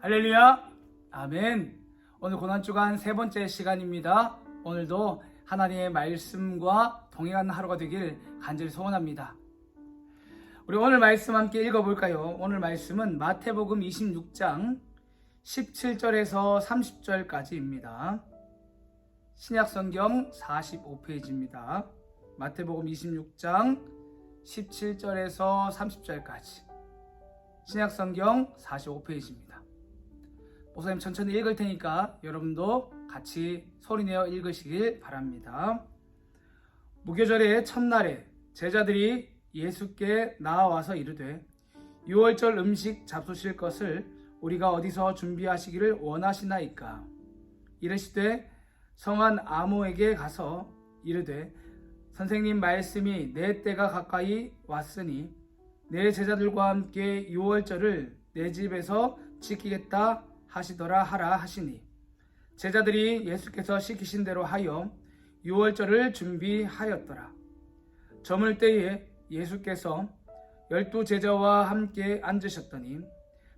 할렐루야. 아멘. 오늘 고난주간 세 번째 시간입니다. 오늘도 하나님의 말씀과 동행하는 하루가 되길 간절히 소원합니다. 우리 오늘 말씀 함께 읽어볼까요? 오늘 말씀은 마태복음 26장 17절에서 30절까지입니다. 신약성경 45페이지입니다. 마태복음 26장 17절에서 30절까지 신약성경 45페이지입니다. 목사님 천천히 읽을 테니까 여러분도 같이 소리내어 읽으시길 바랍니다. 무교절의 첫날에 제자들이 예수께 나와서 이르되 유월절 음식 잡수실 것을 우리가 어디서 준비하시기를 원하시나이까? 이르시되 성한 아모에게 가서 이르되 선생님 말씀이 내 때가 가까이 왔으니 내 제자들과 함께 유월절을 내 집에서 지키겠다 하시더라 하라 하시니 제자들이 예수께서 시키신 대로 하여 유월절을 준비하였더라. 저물 때에 예수께서 12 제자와 함께 앉으셨더니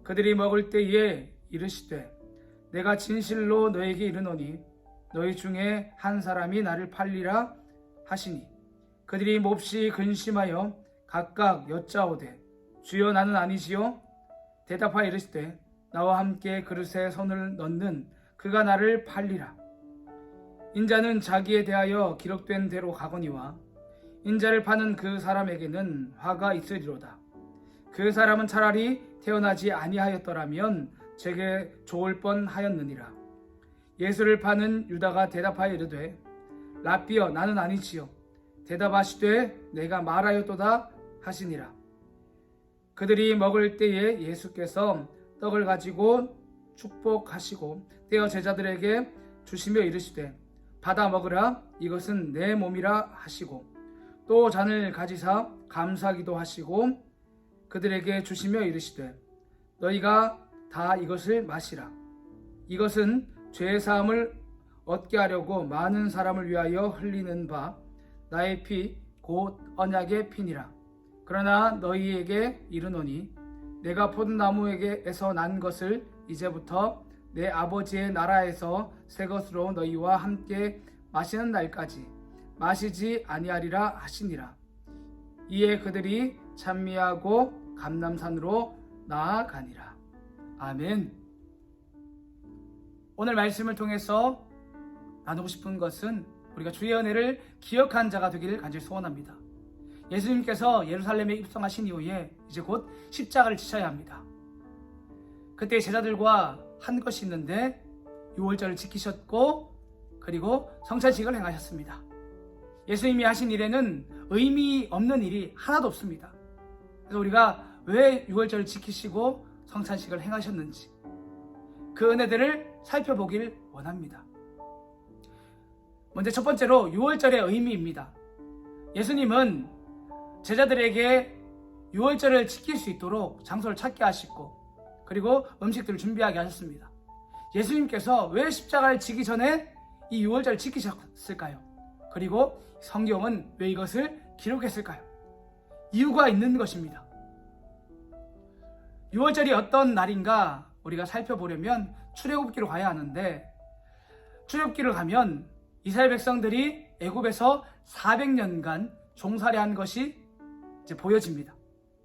그들이 먹을 때에 이르시되 내가 진실로 너에게 이르노니 너희 중에 한 사람이 나를 팔리라 하시니 그들이 몹시 근심하여 각각 여짜오되 주여 나는 아니지요? 대답하여 이르시되 나와 함께 그릇에 손을 넣는 그가 나를 팔리라. 인자는 자기에 대하여 기록된 대로 가거니와 인자를 파는 그 사람에게는 화가 있으리로다. 그 사람은 차라리 태어나지 아니하였더라면 제게 좋을 뻔하였느니라. 예수를 파는 유다가 대답하여 이르되 라삐여 나는 아니지요. 대답하시되 내가 말하였도다 하시니라. 그들이 먹을 때에 예수께서 떡을 가지고 축복하시고 떼어 제자들에게 주시며 이르시되 받아 먹으라 이것은 내 몸이라 하시고 또 잔을 가지사 감사기도 하시고 그들에게 주시며 이르시되 너희가 다 이것을 마시라. 이것은 죄 사함을 얻게 하려고 많은 사람을 위하여 흘리는 바 나의 피 곧 언약의 피니라. 그러나 너희에게 이르노니 내가 포도나무에게서 난 것을 이제부터 내 아버지의 나라에서 새 것으로 너희와 함께 마시는 날까지 마시지 아니하리라 하시니라. 이에 그들이 찬미하고 감람산으로 나아가니라. 아멘. 오늘 말씀을 통해서 나누고 싶은 것은 우리가 주의 은혜를 기억한 자가 되기를 간절히 소원합니다. 예수님께서 예루살렘에 입성하신 이후에 이제 곧 십자가를 지셔야 합니다. 그때 제자들과 한 것이 있는데 유월절을 지키셨고 그리고 성찬식을 행하셨습니다. 예수님이 하신 일에는 의미 없는 일이 하나도 없습니다. 그래서 우리가 왜 유월절을 지키시고 성찬식을 행하셨는지 그 은혜들을 살펴보길 원합니다. 먼저 첫 번째로 유월절의 의미입니다. 예수님은 제자들에게 유월절을 지킬 수 있도록 장소를 찾게 하시고 그리고 음식들을 준비하게 하셨습니다. 예수님께서 왜 십자가를 지기 전에 이 유월절을 지키셨을까요? 그리고 성경은 왜 이것을 기록했을까요? 이유가 있는 것입니다. 유월절이 어떤 날인가 우리가 살펴보려면 출애굽기로 가야 하는데 출애굽기를 가면 이스라엘 백성들이 애굽에서 400년간 종살이한 것이 이제 보여집니다.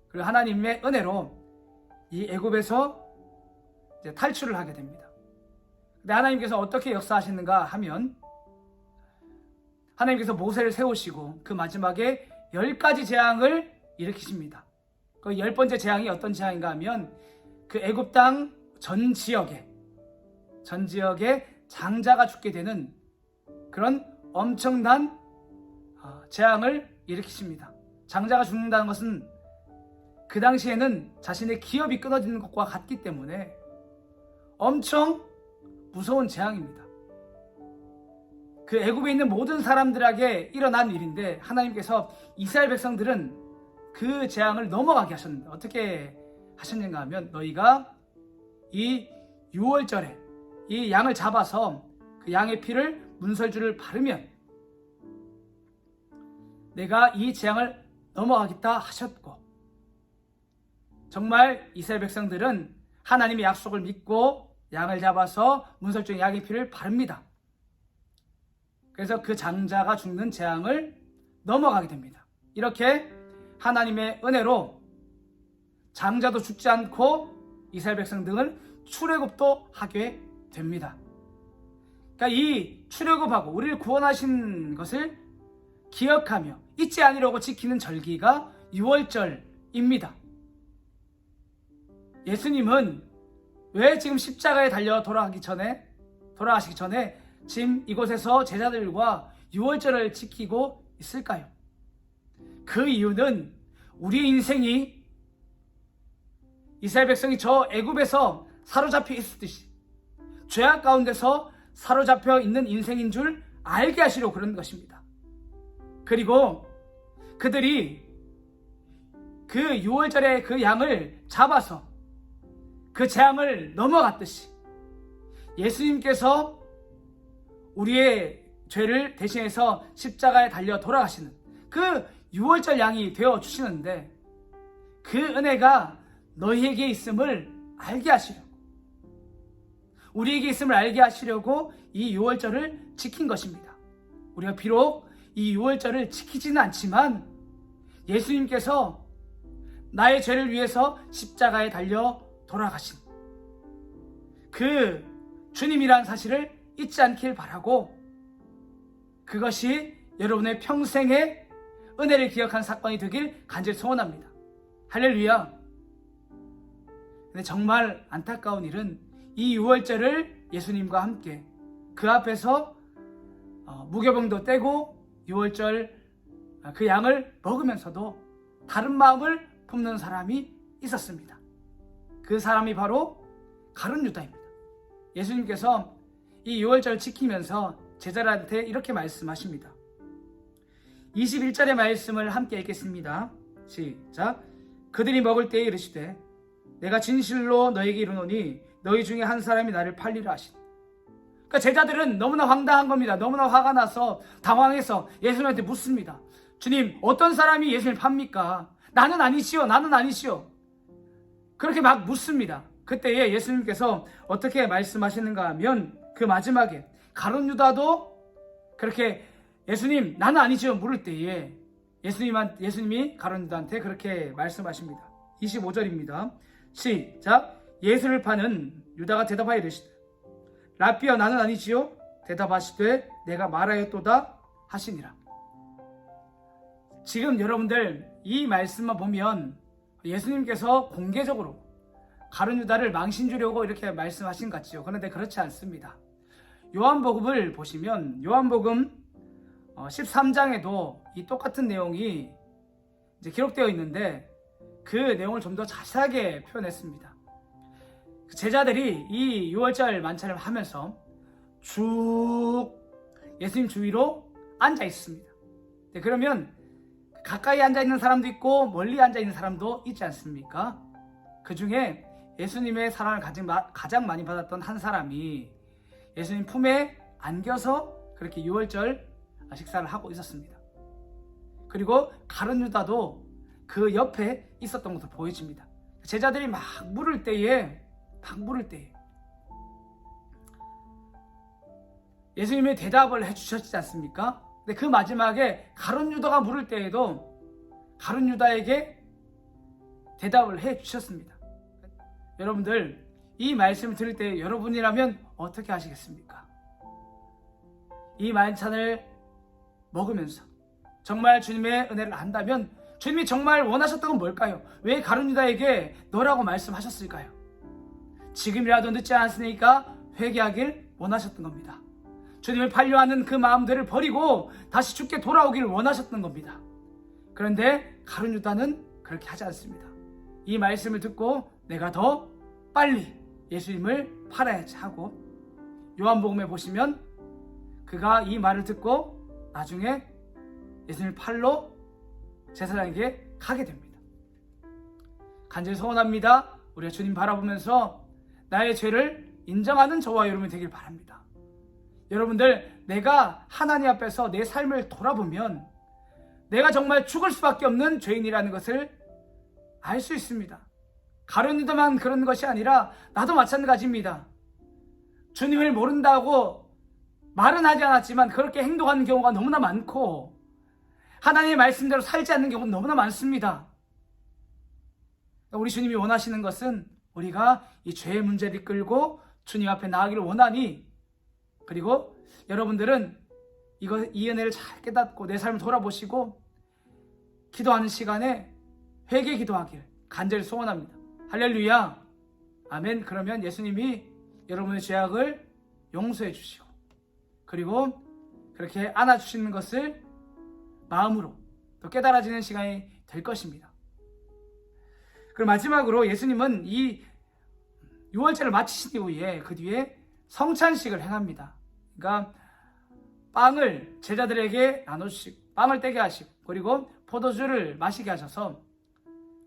그리고 하나님의 은혜로 이 애굽에서 이제 탈출을 하게 됩니다. 근데 하나님께서 어떻게 역사하시는가 하면 하나님께서 모세를 세우시고 그 마지막에 10가지 재앙을 일으키십니다. 그 10번째 재앙이 어떤 재앙인가 하면 그 애굽 땅 전 지역에 장자가 죽게 되는 그런 엄청난 재앙을 일으키십니다. 장자가 죽는다는 것은 그 당시에는 자신의 기업이 끊어지는 것과 같기 때문에 엄청 무서운 재앙입니다. 그 애굽에 있는 모든 사람들에게 일어난 일인데 하나님께서 이스라엘 백성들은 그 재앙을 넘어가게 하셨는데 어떻게 하셨는가 하면 너희가 이 유월절에 이 양을 잡아서 그 양의 피를 문설주를 바르면 내가 이 재앙을 넘어가겠다 하셨고 정말 이스라엘 백성들은 하나님의 약속을 믿고 양을 잡아서 문설주에 양의 피를 바릅니다. 그래서 그 장자가 죽는 재앙을 넘어가게 됩니다. 이렇게 하나님의 은혜로 장자도 죽지 않고 이스라엘 백성들은 출애굽도 하게 됩니다. 그러니까 이 출애굽하고 우리를 구원하신 것을 기억하며 잊지 아니려고 지키는 절기가 유월절입니다. 예수님은 왜 지금 십자가에 달려 돌아가시기 전에 지금 이곳에서 제자들과 유월절을 지키고 있을까요? 그 이유는 우리의 인생이 이스라엘 백성이 저 애굽에서 사로잡혀 있었듯이 죄악 가운데서 사로잡혀 있는 인생인 줄 알게 하시려고 그런 것입니다. 그리고 그들이 그 유월절에 그 양을 잡아서 그 재앙을 넘어갔듯이 예수님께서 우리의 죄를 대신해서 십자가에 달려 돌아가시는 그 유월절 양이 되어 주시는데 그 은혜가 너희에게 있음을 알게 하시려고, 우리에게 있음을 알게 하시려고 이 유월절을 지킨 것입니다. 우리가 비록 이 유월절을 지키지는 않지만 예수님께서 나의 죄를 위해서 십자가에 달려 돌아가신 그 주님이라는 사실을 잊지 않길 바라고, 그것이 여러분의 평생의 은혜를 기억한 사건이 되길 간절히 소원합니다. 할렐루야. 근데 정말 안타까운 일은 이 유월절을 예수님과 함께 그 앞에서 무교병도 떼고 유월절 그 양을 먹으면서도 다른 마음을 품는 사람이 있었습니다. 그 사람이 바로 가룟 유다입니다. 예수님께서 이 유월절을 지키면서 제자들한테 이렇게 말씀하십니다. 21절의 말씀을 함께 읽겠습니다. 시작. 그들이 먹을 때에 이르시되 내가 진실로 너에게 이르노니 너희 중에 한 사람이 나를 팔리라 하시니. 그러니까 제자들은 너무나 황당한 겁니다. 너무나 화가 나서 당황해서 예수님한테 묻습니다. 주님, 어떤 사람이 예수님을 팝니까? 나는 아니시오, 나는 아니시오. 그렇게 막 묻습니다. 그때에 예수님께서 어떻게 말씀하시는가 하면 그 마지막에 가룟 유다도 그렇게 예수님 나는 아니지요 물을 때에 예수님이 가룟 유다한테 그렇게 말씀하십니다. 25절입니다. 시작. 예수를 파는 유다가 대답하여 이르시되 라삐여 나는 아니지요. 대답하시되 내가 말하였도다 하시니라. 지금 여러분들 이 말씀만 보면 예수님께서 공개적으로 가룟 유다를 망신 주려고 이렇게 말씀하신 것 같지요. 그런데 그렇지 않습니다. 요한복음을 보시면 요한복음 13장에도 이 똑같은 내용이 이제 기록되어 있는데 그 내용을 좀 더 자세하게 표현했습니다. 제자들이 이 유월절 만찬을 하면서 쭉 예수님 주위로 앉아 있습니다. 그러면 가까이 앉아 있는 사람도 있고 멀리 앉아 있는 사람도 있지 않습니까? 그 중에 예수님의 사랑을 가장 많이 받았던 한 사람이 예수님 품에 안겨서 그렇게 유월절 식사를 하고 있었습니다. 그리고 가룟 유다도 그 옆에 있었던 것으로 보여집니다. 제자들이 막 물을 때에 예수님이 대답을 해주셨지 않습니까? 근데 그 마지막에 가룟 유다가 물을 때에도 가룟 유다에게 대답을 해주셨습니다. 여러분들 이 말씀을 들을 때 여러분이라면 어떻게 하시겠습니까? 이 만찬을 먹으면서 정말 주님의 은혜를 안다면 주님이 정말 원하셨던 건 뭘까요? 왜 가룟 유다에게 너라고 말씀하셨을까요? 지금이라도 늦지 않았으니까 회개하길 원하셨던 겁니다. 주님을 팔려하는 그 마음들을 버리고 다시 주께 돌아오기를 원하셨던 겁니다. 그런데 가룟 유다는 그렇게 하지 않습니다. 이 말씀을 듣고 내가 더 빨리 예수님을 팔아야지 하고, 요한복음에 보시면 그가 이 말을 듣고 나중에 예수님을 팔러 제사장에게 가게 됩니다. 간절히 소원합니다. 우리가 주님 바라보면서 나의 죄를 인정하는 저와 여러분이 되길 바랍니다. 여러분들, 내가 하나님 앞에서 내 삶을 돌아보면 내가 정말 죽을 수밖에 없는 죄인이라는 것을 알 수 있습니다. 가룟 유다만 그런 것이 아니라 나도 마찬가지입니다. 주님을 모른다고 말은 하지 않았지만 그렇게 행동하는 경우가 너무나 많고 하나님의 말씀대로 살지 않는 경우가 너무나 많습니다. 우리 주님이 원하시는 것은 우리가 이 죄의 문제를 끌고 주님 앞에 나아가기를 원하니, 그리고 여러분들은 이 은혜를 잘 깨닫고 내 삶을 돌아보시고 기도하는 시간에 회개 기도하길 간절히 소원합니다. 할렐루야. 아멘. 그러면 예수님이 여러분의 죄악을 용서해 주시고 그리고 그렇게 안아주시는 것을 마음으로 또 깨달아지는 시간이 될 것입니다. 그리고 마지막으로 예수님은 이 6월절을 마치신 이후에 그 뒤에 성찬식을 행합니다. 그러니까 빵을 제자들에게 나눠주시고 빵을 떼게 하시고 그리고 포도주를 마시게 하셔서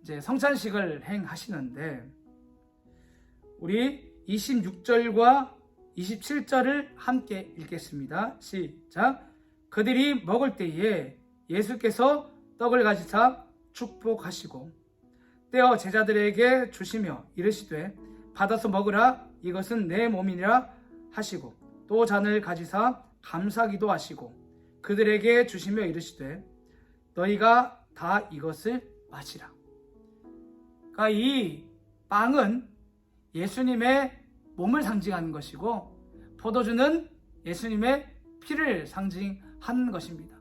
이제 성찬식을 행하시는데, 우리 26절과 27절을 함께 읽겠습니다. 시작. 그들이 먹을 때에 예수께서 떡을 가지사 축복하시고 떼어 제자들에게 주시며 이르시되 받아서 먹으라, 이것은 내 몸이니라 하시고 또 잔을 가지사 감사기도 하시고 그들에게 주시며 이르시되 너희가 다 이것을 마시라. 그러니까 이 빵은 예수님의 몸을 상징하는 것이고 포도주는 예수님의 피를 상징하는 것입니다.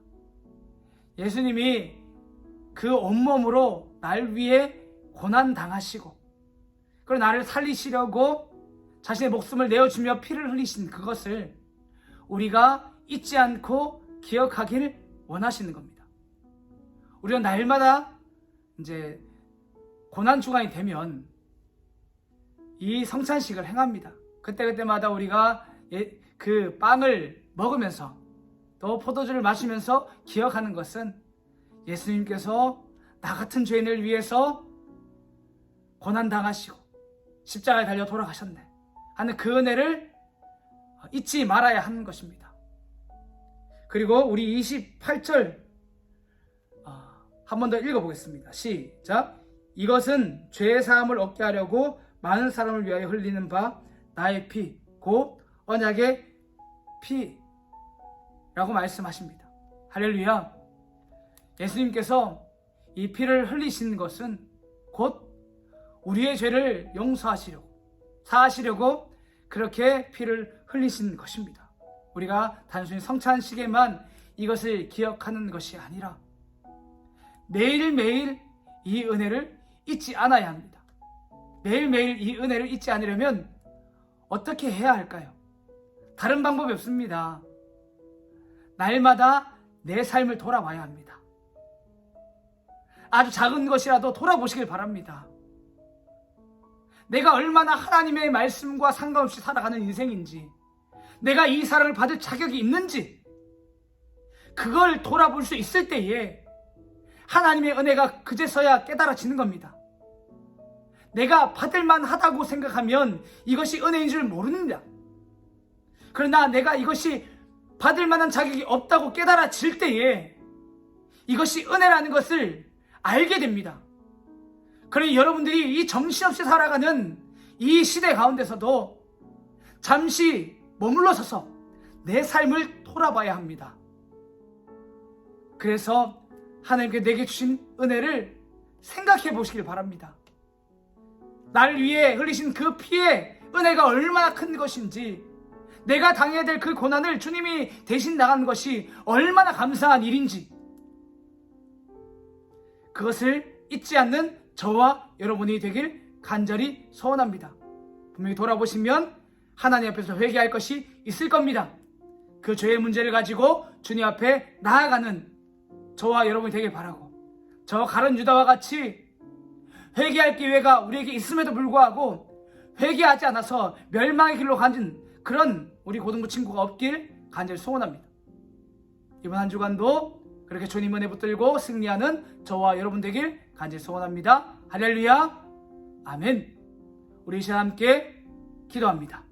예수님이 그 온몸으로 날 위해 고난당하시고 그리고 나를 살리시려고 자신의 목숨을 내어주며 피를 흘리신 그것을 우리가 잊지 않고 기억하길 원하시는 겁니다. 우리가 날마다 이제 고난주간이 되면 이 성찬식을 행합니다. 그때마다 우리가 그 빵을 먹으면서 또 포도주를 마시면서 기억하는 것은 예수님께서 나 같은 죄인을 위해서 고난당하시고 십자가에 달려 돌아가셨네 하는 그 은혜를 잊지 말아야 하는 것입니다. 그리고 우리 28절 한 번 더 읽어보겠습니다. 시작. 이것은 죄의 사함을 얻게 하려고 많은 사람을 위하여 흘리는 바 나의 피 곧 언약의 피라고 말씀하십니다. 할렐루야. 예수님께서 이 피를 흘리신 것은 곧 우리의 죄를 용서하시려고 사하시려고 그렇게 피를 흘리신 것입니다. 우리가 단순히 성찬식에만 이것을 기억하는 것이 아니라 매일매일 이 은혜를 잊지 않아야 합니다. 매일매일 이 은혜를 잊지 않으려면 어떻게 해야 할까요? 다른 방법이 없습니다. 날마다 내 삶을 돌아봐야 합니다. 아주 작은 것이라도 돌아보시길 바랍니다. 내가 얼마나 하나님의 말씀과 상관없이 살아가는 인생인지, 내가 이 사랑을 받을 자격이 있는지, 그걸 돌아볼 수 있을 때에 하나님의 은혜가 그제서야 깨달아지는 겁니다. 내가 받을만 하다고 생각하면 이것이 은혜인 줄 모릅니다. 그러나 내가 이것이 받을 만한 자격이 없다고 깨달아질 때에 이것이 은혜라는 것을 알게 됩니다. 그러니 여러분들이 이 정신없이 살아가는 이 시대 가운데서도 잠시 머물러 서서 내 삶을 돌아봐야 합니다. 그래서 하나님께 내게 주신 은혜를 생각해 보시길 바랍니다. 나를 위해 흘리신 그 피의 은혜가 얼마나 큰 것인지, 내가 당해야 될 그 고난을 주님이 대신 나간 것이 얼마나 감사한 일인지, 그것을 잊지 않는 저와 여러분이 되길 간절히 소원합니다. 분명히 돌아보시면 하나님 앞에서 회개할 것이 있을 겁니다. 그 죄의 문제를 가지고 주님 앞에 나아가는 저와 여러분이 되길 바라고, 저 가룟 유다와 같이 회개할 기회가 우리에게 있음에도 불구하고 회개하지 않아서 멸망의 길로 가는 그런 우리 고등부 친구가 없길 간절히 소원합니다. 이번 한 주간도 그렇게 주님 은혜 붙들고 승리하는 저와 여러분 되길 간절히 소원합니다. 할렐루야. 아멘. 우리 이 시간 함께 기도합니다.